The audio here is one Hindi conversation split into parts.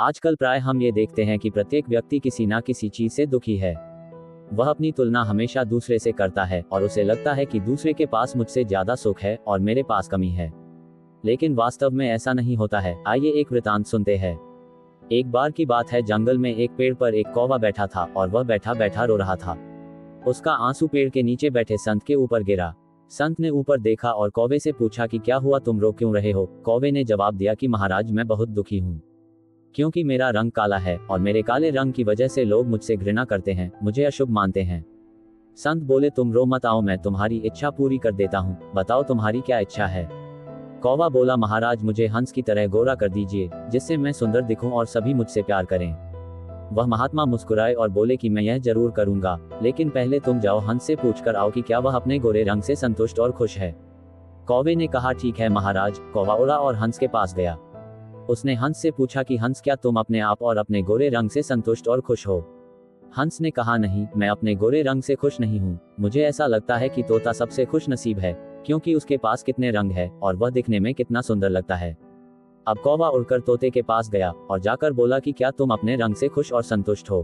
आजकल प्राय हम ये देखते हैं कि प्रत्येक व्यक्ति किसी ना किसी चीज से दुखी है। वह अपनी तुलना हमेशा दूसरे से करता है और उसे लगता है कि दूसरे के पास मुझसे ज्यादा सुख है और मेरे पास कमी है। लेकिन वास्तव में ऐसा नहीं होता है। आइए एक वृतांत सुनते हैं। एक बार की बात है, जंगल में एक पेड़ पर एक कौवा बैठा था और वह बैठा बैठा रो रहा था। उसका आंसू पेड़ के नीचे बैठे संत के ऊपर गिरा। संत ने ऊपर देखा और कौवे से पूछा कि क्या हुआ, तुम रो क्यों रहे हो। कौवे ने जवाब दिया कि महाराज, मैं बहुत दुखी हूँ क्योंकि मेरा रंग काला है और मेरे काले रंग की वजह से लोग मुझसे घृणा करते हैं, मुझे अशुभ मानते हैं। संत बोले, तुम रो मत, आओ मैं तुम्हारी इच्छा पूरी कर देता हूँ। बताओ तुम्हारी क्या इच्छा है। कौवा बोला, महाराज मुझे हंस की तरह गोरा कर दीजिए, जिससे मैं सुंदर दिखूं और सभी मुझसे प्यार करें। वह महात्मा मुस्कुराए और बोले कि मैं यह जरूर करूंगा, लेकिन पहले तुम जाओ हंस से पूछकर आओ कि क्या वह अपने गोरे रंग से संतुष्ट और खुश है। कौवे ने कहा, ठीक है महाराज। कौवा उड़ा और हंस के पास गया। उसने हंस से पूछा कि हंस, क्या तुम अपने आप और अपने गोरे रंग से संतुष्ट और खुश हो। हंस ने कहा, नहीं, मैं अपने गोरे रंग से खुश नहीं हूँ। मुझे ऐसा लगता है कि तोता सबसे खुश नसीब है, क्योंकि उसके पास कितने रंग है और वह दिखने में कितना सुंदर लगता है। अब कौवा उड़कर तोते के पास गया और जाकर बोला कि क्या तुम अपने रंग से खुश और संतुष्ट हो।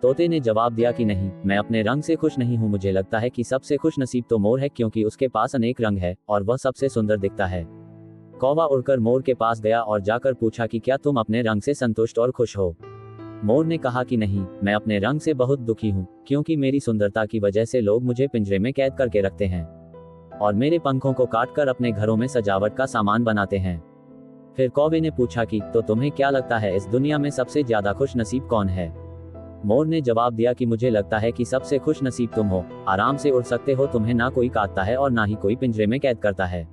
तोते ने जवाब दिया कि नहीं, मैं अपने रंग से खुश नहीं हूँ। मुझे लगता है कि सबसे खुश नसीब तो मोर है, क्योंकि उसके पास अनेक रंग है और वह सबसे सुंदर दिखता है। कौवा उड़कर मोर के पास गया और जाकर पूछा कि क्या तुम अपने रंग से संतुष्ट और खुश हो। मोर ने कहा कि नहीं, मैं अपने रंग से बहुत दुखी हूँ, क्योंकि मेरी सुंदरता की वजह से लोग मुझे पिंजरे में कैद करके रखते हैं और मेरे पंखों को काटकर अपने घरों में सजावट का सामान बनाते हैं। फिर कौवे ने पूछा कि तो तुम्हें क्या लगता है, इस दुनिया में सबसे ज्यादा खुश नसीब कौन है। मोर ने जवाब दिया कि मुझे लगता है कि सबसे खुश नसीब तुम हो। आराम से उड़ सकते हो, तुम्हें ना कोई काटता है और ना ही कोई पिंजरे में कैद करता है।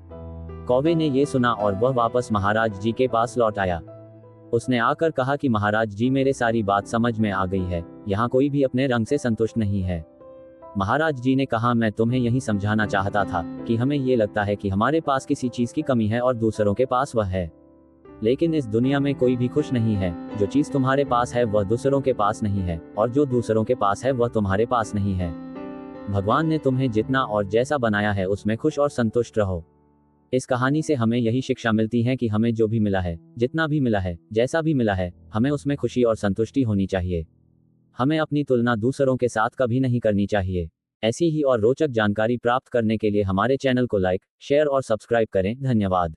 कौवे ने ये सुना और वह वापस महाराज जी के पास लौट आया। उसने आकर कहा कि महाराज जी, मेरे सारी बात समझ में आ गई है। यहाँ कोई भी अपने रंग से संतुष्ट नहीं है। महाराज जी ने कहा, मैं तुम्हें यही समझाना चाहता था कि हमें ये लगता है कि हमारे पास किसी चीज की कमी है और दूसरों के पास वह है। लेकिन इस दुनिया में कोई भी खुश नहीं है। जो चीज तुम्हारे पास है वह दूसरों के पास नहीं है, और जो दूसरों के पास है वह तुम्हारे पास नहीं है। भगवान ने तुम्हें जितना और जैसा बनाया है उसमें खुश और संतुष्ट रहो। इस कहानी से हमें यही शिक्षा मिलती है कि हमें जो भी मिला है, जितना भी मिला है, जैसा भी मिला है, हमें उसमें खुशी और संतुष्टि होनी चाहिए। हमें अपनी तुलना दूसरों के साथ कभी नहीं करनी चाहिए। ऐसी ही और रोचक जानकारी प्राप्त करने के लिए हमारे चैनल को लाइक, शेयर और सब्सक्राइब करें। धन्यवाद।